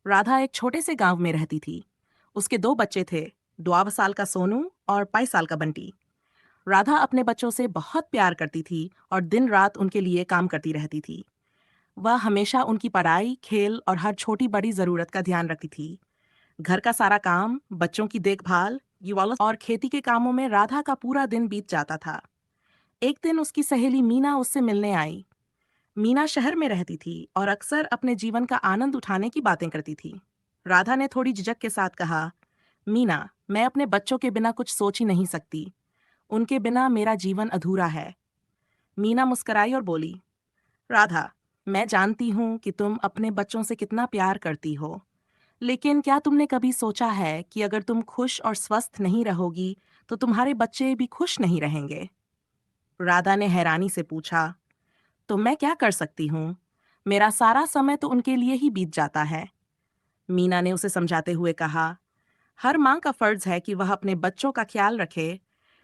राधा एक छोटे से गांव में रहती थी। उसके दो बच्चे थे, 2 साल का सोनू और 22 साल का बंटी। राधा अपने बच्चों से बहुत प्यार करती थी और दिन रात उनके लिए काम करती रहती थी। वह हमेशा उनकी पढ़ाई, खेल और हर छोटी बड़ी जरूरत का ध्यान रखती थी। घर का सारा काम, बच्चों की देखभाल, युवा और खेती के कामों में राधा का पूरा दिन बीत जाता था। एक दिन उसकी सहेली मीना उससे मिलने आई। मीना शहर में रहती थी और अक्सर अपने जीवन का आनंद उठाने की बातें करती थी। राधा ने थोड़ी झिझक के साथ कहा, मीना, मैं अपने बच्चों के बिना कुछ सोच ही नहीं सकती। उनके बिना मेरा जीवन अधूरा है। मीना मुस्कुराई और बोली, राधा, मैं जानती हूँ कि तुम अपने बच्चों से कितना प्यार करती हो, लेकिन क्या तुमने कभी सोचा है कि अगर तुम खुश और स्वस्थ नहीं रहोगी तो तुम्हारे बच्चे भी खुश नहीं रहेंगे? राधा ने हैरानी से पूछा, तो मैं क्या कर सकती हूँ? मेरा सारा समय तो उनके लिए ही बीत जाता है। मीना ने उसे समझाते हुए कहा, हर माँ का फर्ज है कि वह अपने बच्चों का ख्याल रखे,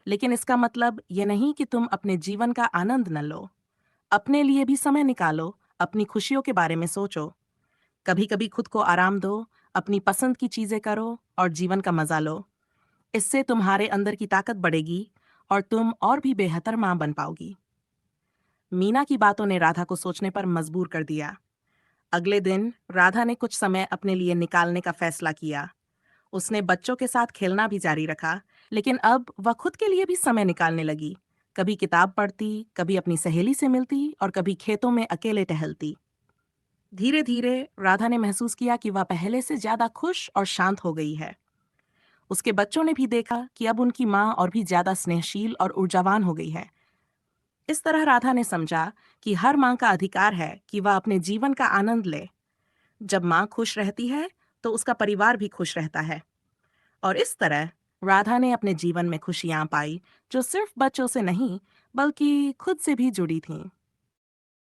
लेकिन इसका मतलब यह नहीं कि तुम अपने जीवन का आनंद न लो। अपने लिए भी समय निकालो, अपनी खुशियों के बारे में सोचो। कभी कभी खुद को आराम दो, अपनी पसंद की चीजें करो और जीवन का मजा लो। इससे तुम्हारे अंदर की ताकत बढ़ेगी और तुम और भी बेहतर माँ बन पाओगी। मीना की बातों ने राधा को सोचने पर मजबूर कर दिया। अगले दिन राधा ने कुछ समय अपने लिए निकालने का फैसला किया। उसने बच्चों के साथ खेलना भी जारी रखा, लेकिन अब वह खुद के लिए भी समय निकालने लगी। कभी किताब पढ़ती, कभी अपनी सहेली से मिलती और कभी खेतों में अकेले टहलती। धीरे धीरे राधा ने महसूस किया कि वह पहले से ज्यादा खुश और शांत हो गई है। उसके बच्चों ने भी देखा कि अब उनकी माँ और भी ज्यादा स्नेहशील और ऊर्जावान हो गई है। इस तरह राधा ने समझा कि हर माँ का अधिकार है कि वह अपने जीवन का आनंद ले। जब माँ खुश रहती है तो उसका परिवार भी खुश रहता है। और इस तरह राधा ने अपने जीवन में खुशियां पाई, जो सिर्फ बच्चों से नहीं बल्कि खुद से भी जुड़ी थीं।